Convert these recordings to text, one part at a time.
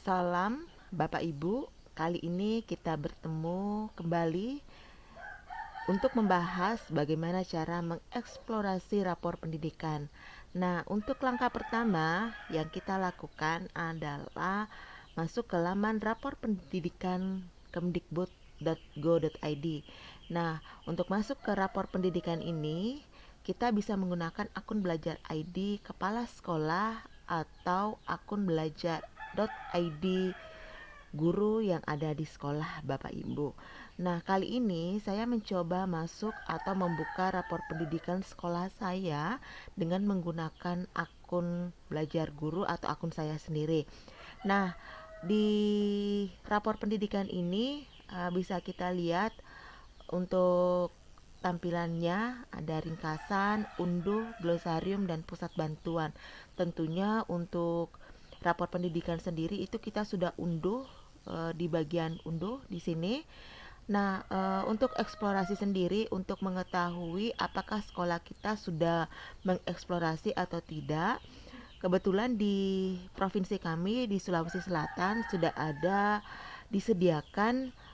Salam Bapak Ibu, kali ini kita bertemu kembali untuk membahas bagaimana cara mengeksplorasi rapor pendidikan. Nah, untuk langkah pertama yang kita lakukan adalah masuk ke laman rapor pendidikan kemdikbud.go.id. Nah, untuk masuk ke rapor pendidikan ini, kita bisa menggunakan akun belajar ID kepala sekolah atau akun belajar.id guru yang ada di sekolah Bapak Ibu. Nah, kali ini saya mencoba masuk atau membuka rapor pendidikan sekolah saya dengan menggunakan akun belajar guru atau akun saya sendiri. Nah, di rapor pendidikan ini bisa kita lihat untuk tampilannya ada ringkasan, unduh, glosarium, dan pusat bantuan. Tentunya untuk rapor pendidikan sendiri itu kita sudah unduh di bagian unduh di sini. Nah, untuk eksplorasi sendiri untuk mengetahui apakah sekolah kita sudah mengeksplorasi atau tidak. Kebetulan di provinsi kami di Sulawesi Selatan sudah ada disediakan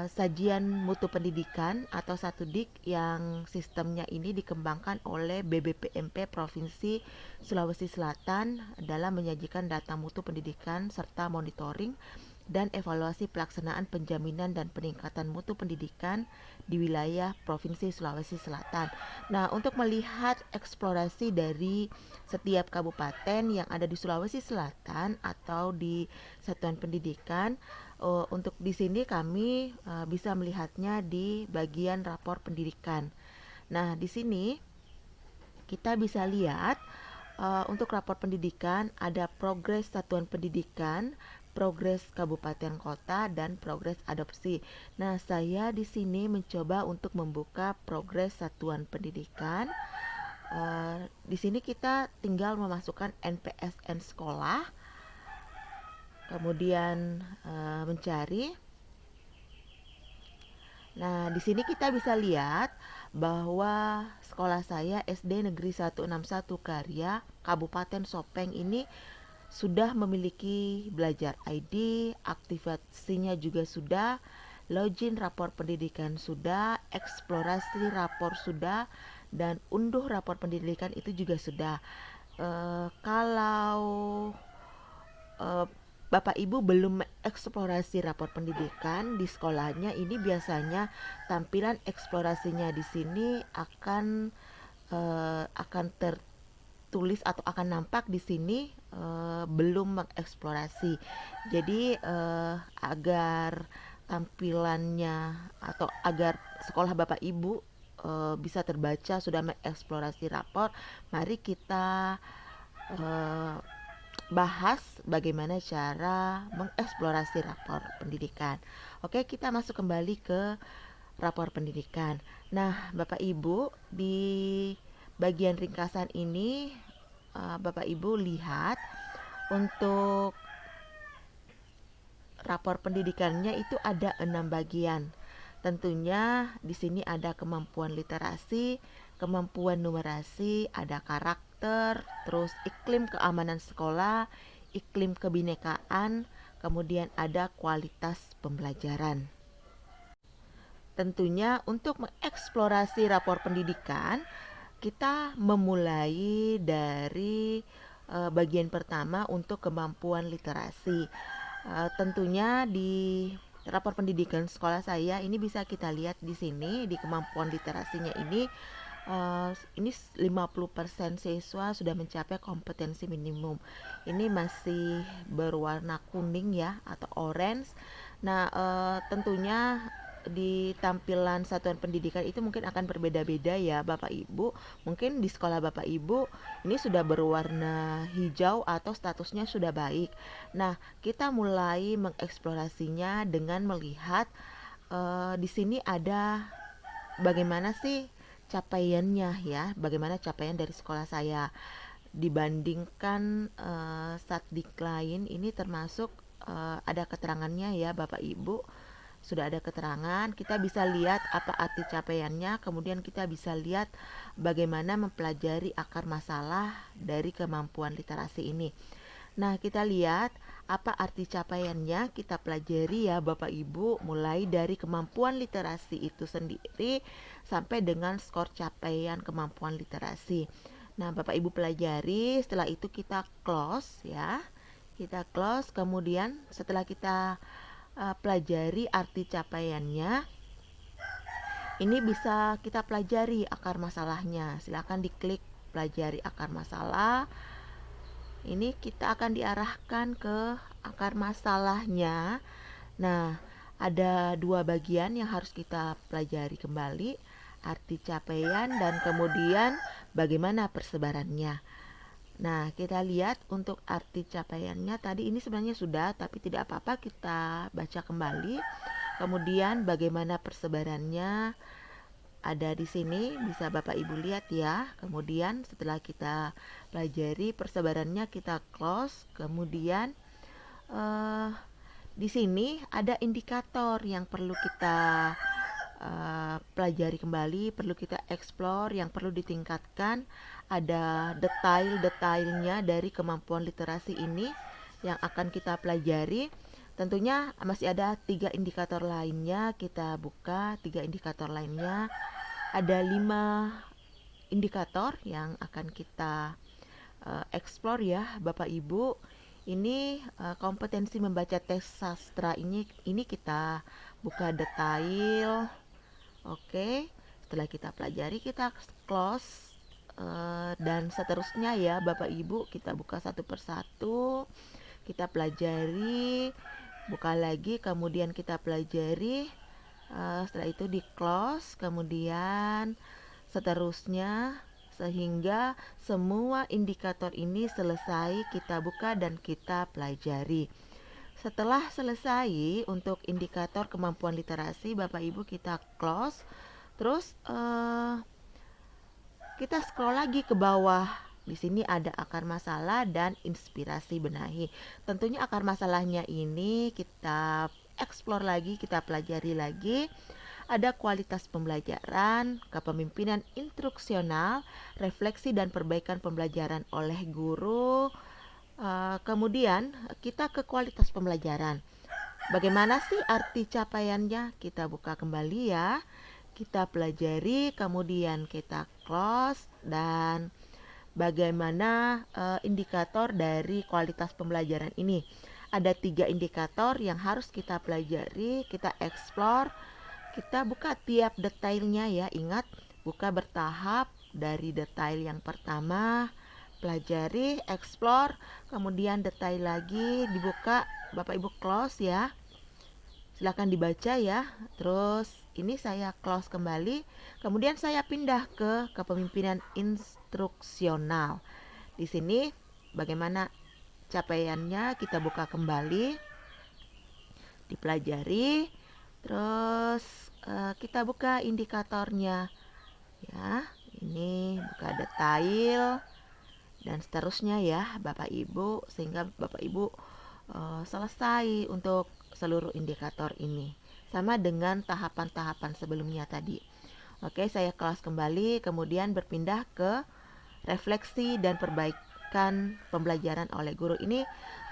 sajian mutu pendidikan atau satu dik yang sistemnya ini dikembangkan oleh BBPMP Provinsi Sulawesi Selatan dalam menyajikan data mutu pendidikan serta monitoring dan evaluasi pelaksanaan penjaminan dan peningkatan mutu pendidikan di wilayah Provinsi Sulawesi Selatan. Nah, untuk melihat eksplorasi dari setiap kabupaten yang ada di Sulawesi Selatan atau di satuan pendidikan, untuk di sini kami bisa melihatnya di bagian rapor pendidikan. Nah, di sini kita bisa lihat untuk rapor pendidikan ada progres satuan pendidikan, progres kabupaten kota, dan progres adopsi. Nah, saya di sini mencoba untuk membuka progres satuan pendidikan. Di sini kita tinggal memasukkan NPSN sekolah, kemudian mencari. Nah, di sini kita bisa lihat bahwa sekolah saya SD Negeri 161 Karya, Kabupaten Sopeng ini sudah memiliki belajar ID, aktivasinya juga sudah, login rapor pendidikan sudah, eksplorasi rapor sudah, dan unduh rapor pendidikan itu juga sudah. Kalau eh, Bapak Ibu belum eksplorasi rapor pendidikan di sekolahnya, ini biasanya tampilan eksplorasinya di sini akan tertulis atau akan nampak di sini belum mengeksplorasi. Jadi agar tampilannya atau agar sekolah Bapak Ibu bisa terbaca sudah mengeksplorasi rapor, mari kita eh, bahas bagaimana cara mengeksplorasi rapor pendidikan. Oke, kita masuk kembali ke rapor pendidikan. Nah, Bapak Ibu, di bagian ringkasan ini Bapak Ibu lihat untuk rapor pendidikannya itu ada 6 bagian. Tentunya di sini ada kemampuan literasi, kemampuan numerasi, ada karakter, terus iklim keamanan sekolah, iklim kebinekaan, kemudian ada kualitas pembelajaran. Tentunya untuk mengeksplorasi rapor pendidikan, kita memulai dari bagian pertama untuk kemampuan literasi. Tentunya di rapor pendidikan sekolah saya ini bisa kita lihat di sini di kemampuan literasinya ini 50% siswa sudah mencapai kompetensi minimum. Ini masih berwarna kuning ya atau orange. Nah, tentunya di tampilan satuan pendidikan itu mungkin akan berbeda-beda ya Bapak Ibu. Mungkin di sekolah Bapak Ibu ini sudah berwarna hijau atau statusnya sudah baik. Nah, kita mulai mengeksplorasinya dengan melihat di sini ada bagaimana sih capaiannya ya, bagaimana capaian dari sekolah saya dibandingkan satdik lain. Ini termasuk ada keterangannya ya Bapak Ibu, sudah ada keterangan, kita bisa lihat apa arti capaiannya, kemudian kita bisa lihat bagaimana mempelajari akar masalah dari kemampuan literasi ini. Nah, kita lihat Apa arti capaiannya? Kita pelajari ya Bapak Ibu, mulai dari kemampuan literasi itu sendiri sampai dengan skor capaian kemampuan literasi. Nah, Bapak Ibu pelajari, setelah itu kita close ya. Kita close, kemudian setelah kita pelajari arti capaiannya, ini bisa kita pelajari akar masalahnya. Silakan diklik pelajari akar masalah. Ini kita akan diarahkan ke akar masalahnya. Nah, ada dua bagian yang harus kita pelajari kembali, arti capaian dan kemudian bagaimana persebarannya. Nah, kita lihat untuk arti capaiannya tadi ini sebenarnya sudah, tapi tidak apa-apa kita baca kembali. Kemudian bagaimana persebarannya ada di sini, bisa Bapak Ibu lihat ya. Kemudian setelah kita pelajari persebarannya kita close. Kemudian di sini ada indikator yang perlu kita pelajari kembali, perlu kita explore, yang perlu ditingkatkan. Ada detail-detailnya dari kemampuan literasi ini yang akan kita pelajari. Tentunya masih ada 3 indikator lainnya. Kita buka 3 indikator lainnya. Ada 5 indikator yang akan kita explore ya Bapak Ibu. Ini kompetensi membaca teks sastra ini kita buka detail. Oke, setelah kita pelajari kita close dan seterusnya ya Bapak Ibu, kita buka satu persatu, kita pelajari, buka lagi, kemudian kita pelajari, setelah itu di close, kemudian seterusnya sehingga semua indikator ini selesai kita buka dan kita pelajari. Setelah selesai untuk indikator kemampuan literasi, Bapak Ibu kita close. Terus kita scroll lagi ke bawah. Di sini ada akar masalah dan inspirasi benahi. Tentunya akar masalahnya ini kita explore lagi, kita pelajari lagi. Ada kualitas pembelajaran, kepemimpinan instruksional, refleksi dan perbaikan pembelajaran oleh guru. Kemudian kita ke kualitas pembelajaran. Bagaimana sih arti capaiannya? Kita buka kembali ya. Kita pelajari, kemudian kita close, dan bagaimana indikator dari kualitas pembelajaran ini. Ada 3 indikator yang harus kita pelajari, kita explore, kita buka tiap detailnya ya. Ingat, buka bertahap dari detail yang pertama, pelajari, explore, kemudian detail lagi dibuka, Bapak Ibu close ya. Silakan dibaca ya. Terus ini saya close kembali. Kemudian saya pindah ke kepemimpinan instruksional. Di sini bagaimana capaiannya kita buka kembali, dipelajari. Terus kita buka indikatornya ya. Ini buka detail dan seterusnya ya Bapak Ibu, sehingga Bapak Ibu selesai untuk seluruh indikator ini, sama dengan tahapan-tahapan sebelumnya tadi. Oke, saya kelas kembali, kemudian berpindah ke refleksi dan perbaikan pembelajaran oleh guru. Ini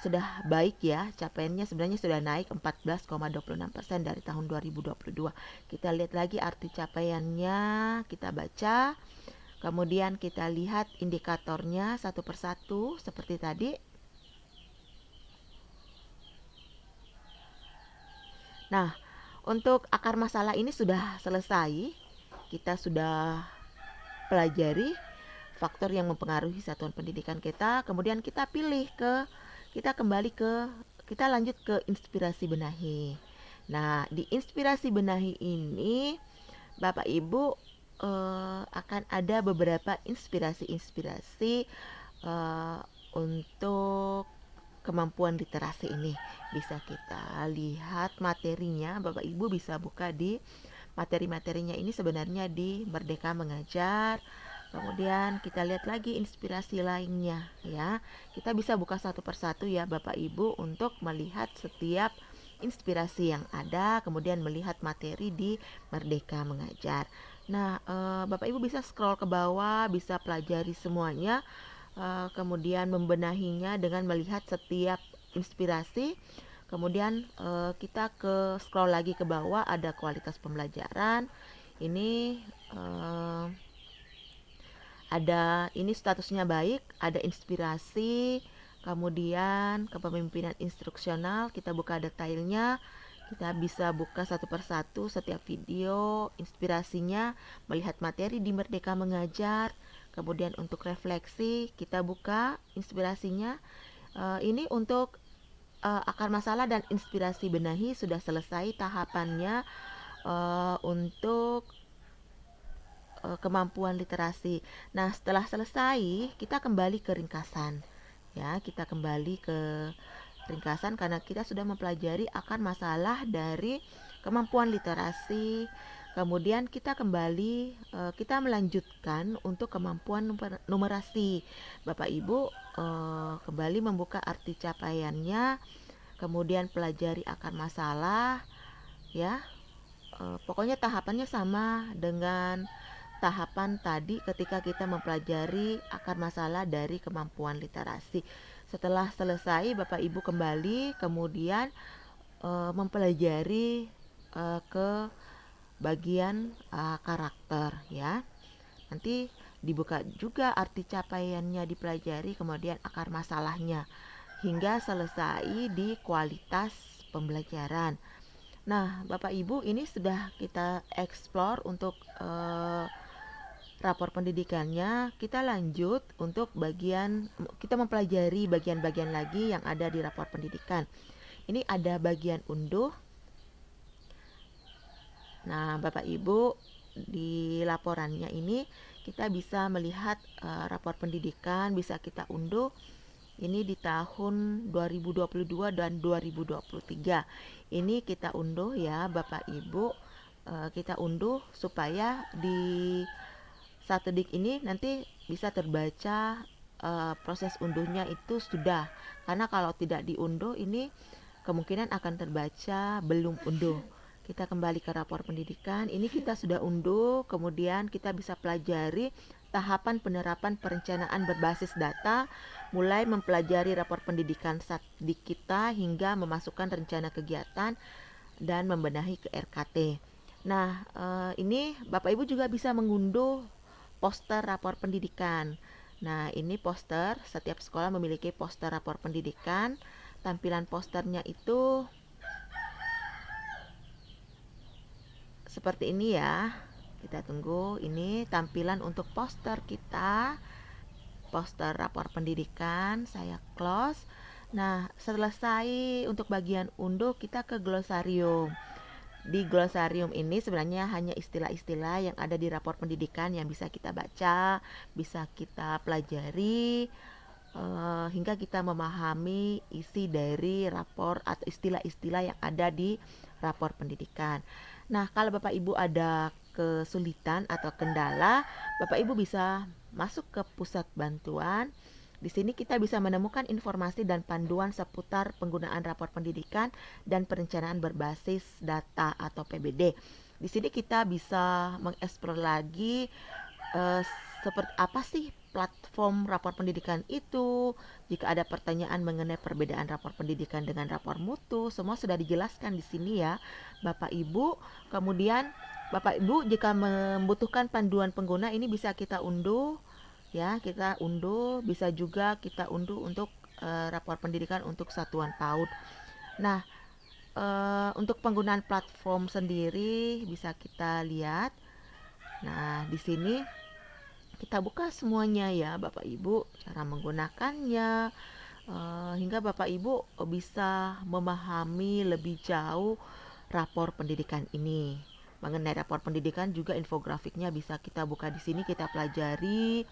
sudah baik ya, capaiannya sebenarnya sudah naik 14,26% dari tahun 2022. Kita lihat lagi arti capaiannya, kita baca, kemudian kita lihat indikatornya satu persatu seperti tadi. Nah, untuk akar masalah ini sudah selesai. Kita sudah pelajari faktor yang mempengaruhi satuan pendidikan kita. Kemudian kita kita lanjut ke inspirasi benahi. Nah, di inspirasi benahi ini Bapak Ibu akan ada beberapa inspirasi-inspirasi untuk kemampuan literasi ini. Bisa kita lihat materinya, Bapak Ibu bisa buka di materi-materinya ini sebenarnya di Merdeka Mengajar. Kemudian kita lihat lagi inspirasi lainnya ya. Kita bisa buka satu persatu ya Bapak Ibu untuk melihat setiap inspirasi yang ada, kemudian melihat materi di Merdeka Mengajar. Nah, Bapak Ibu bisa scroll ke bawah, bisa pelajari semuanya. Kemudian membenahinya dengan melihat setiap inspirasi. Kemudian kita scroll lagi ke bawah, ada kualitas pembelajaran. Ini ada, ini statusnya baik, ada inspirasi, kemudian kepemimpinan instruksional. Kita buka detailnya, kita bisa buka satu persatu setiap video inspirasinya, melihat materi di Merdeka Mengajar. Kemudian untuk refleksi kita buka inspirasinya. Ini untuk akar masalah dan inspirasi benahi sudah selesai tahapannya. Untuk kemampuan literasi. Nah, setelah selesai, kita kembali ke ringkasan. Ya, kita kembali ke ringkasan karena kita sudah mempelajari akar masalah dari kemampuan literasi. Kemudian kita kembali, kita melanjutkan untuk kemampuan numerasi. Bapak Ibu kembali membuka arti capaiannya, kemudian pelajari akar masalah, ya. Pokoknya tahapannya sama dengan tahapan tadi ketika kita mempelajari akar masalah dari kemampuan literasi. Setelah selesai, Bapak Ibu kembali kemudian mempelajari ke bagian karakter, ya. Nanti dibuka juga arti capaiannya dipelajari, kemudian akar masalahnya hingga selesai di kualitas pembelajaran. Nah, Bapak Ibu, ini sudah kita explore untuk rapor pendidikannya. Kita lanjut untuk bagian, kita mempelajari bagian-bagian lagi yang ada di rapor pendidikan. Ini ada bagian unduh. Nah, Bapak Ibu, di laporannya ini kita bisa melihat rapor pendidikan, bisa kita unduh. Ini di tahun 2022 dan 2023. Ini kita unduh ya Bapak Ibu. Kita unduh supaya di Satedik ini nanti bisa terbaca proses unduhnya itu sudah. Karena kalau tidak diunduh ini kemungkinan akan terbaca belum unduh. Kita kembali ke rapor pendidikan. Ini kita sudah unduh, kemudian kita bisa pelajari tahapan penerapan perencanaan berbasis data, mulai mempelajari rapor pendidikan Satedik kita hingga memasukkan rencana kegiatan dan membenahi ke RKT. Nah, ini Bapak Ibu juga bisa mengunduh poster rapor pendidikan. Nah, ini poster, setiap sekolah memiliki poster rapor pendidikan. Tampilan posternya itu seperti ini ya. Kita tunggu, ini tampilan untuk poster kita. Poster rapor pendidikan, saya close. Nah, selesai untuk bagian unduh, kita ke glosarium. Di glosarium ini sebenarnya hanya istilah-istilah yang ada di rapor pendidikan yang bisa kita baca, bisa kita pelajari, hingga kita memahami isi dari rapor atau istilah-istilah yang ada di rapor pendidikan. Nah, kalau Bapak Ibu ada kesulitan atau kendala, Bapak Ibu bisa masuk ke pusat bantuan. Di sini kita bisa menemukan informasi dan panduan seputar penggunaan rapor pendidikan dan perencanaan berbasis data atau PBD. Di sini kita bisa mengeksplor lagi seperti apa sih platform rapor pendidikan itu. Jika ada pertanyaan mengenai perbedaan rapor pendidikan dengan rapor mutu, semua sudah dijelaskan di sini ya, Bapak Ibu. Kemudian Bapak Ibu jika membutuhkan panduan pengguna ini bisa kita unduh ya, kita unduh, bisa juga kita unduh untuk rapor pendidikan untuk satuan PAUD. Nah, untuk penggunaan platform sendiri bisa kita lihat. Nah, di sini kita buka semuanya ya Bapak Ibu, cara menggunakannya, hingga Bapak Ibu bisa memahami lebih jauh rapor pendidikan ini. Mengenai rapor pendidikan juga infografiknya bisa kita buka di sini, kita pelajari.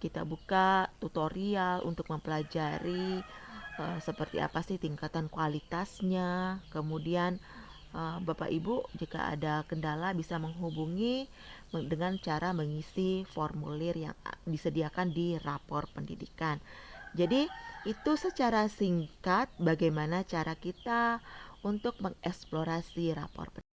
Kita buka tutorial untuk mempelajari seperti apa sih tingkatan kualitasnya. Kemudian Bapak Ibu jika ada kendala bisa menghubungi dengan cara mengisi formulir yang disediakan di rapor pendidikan. Jadi itu secara singkat bagaimana cara kita untuk mengeksplorasi rapor pendidikan.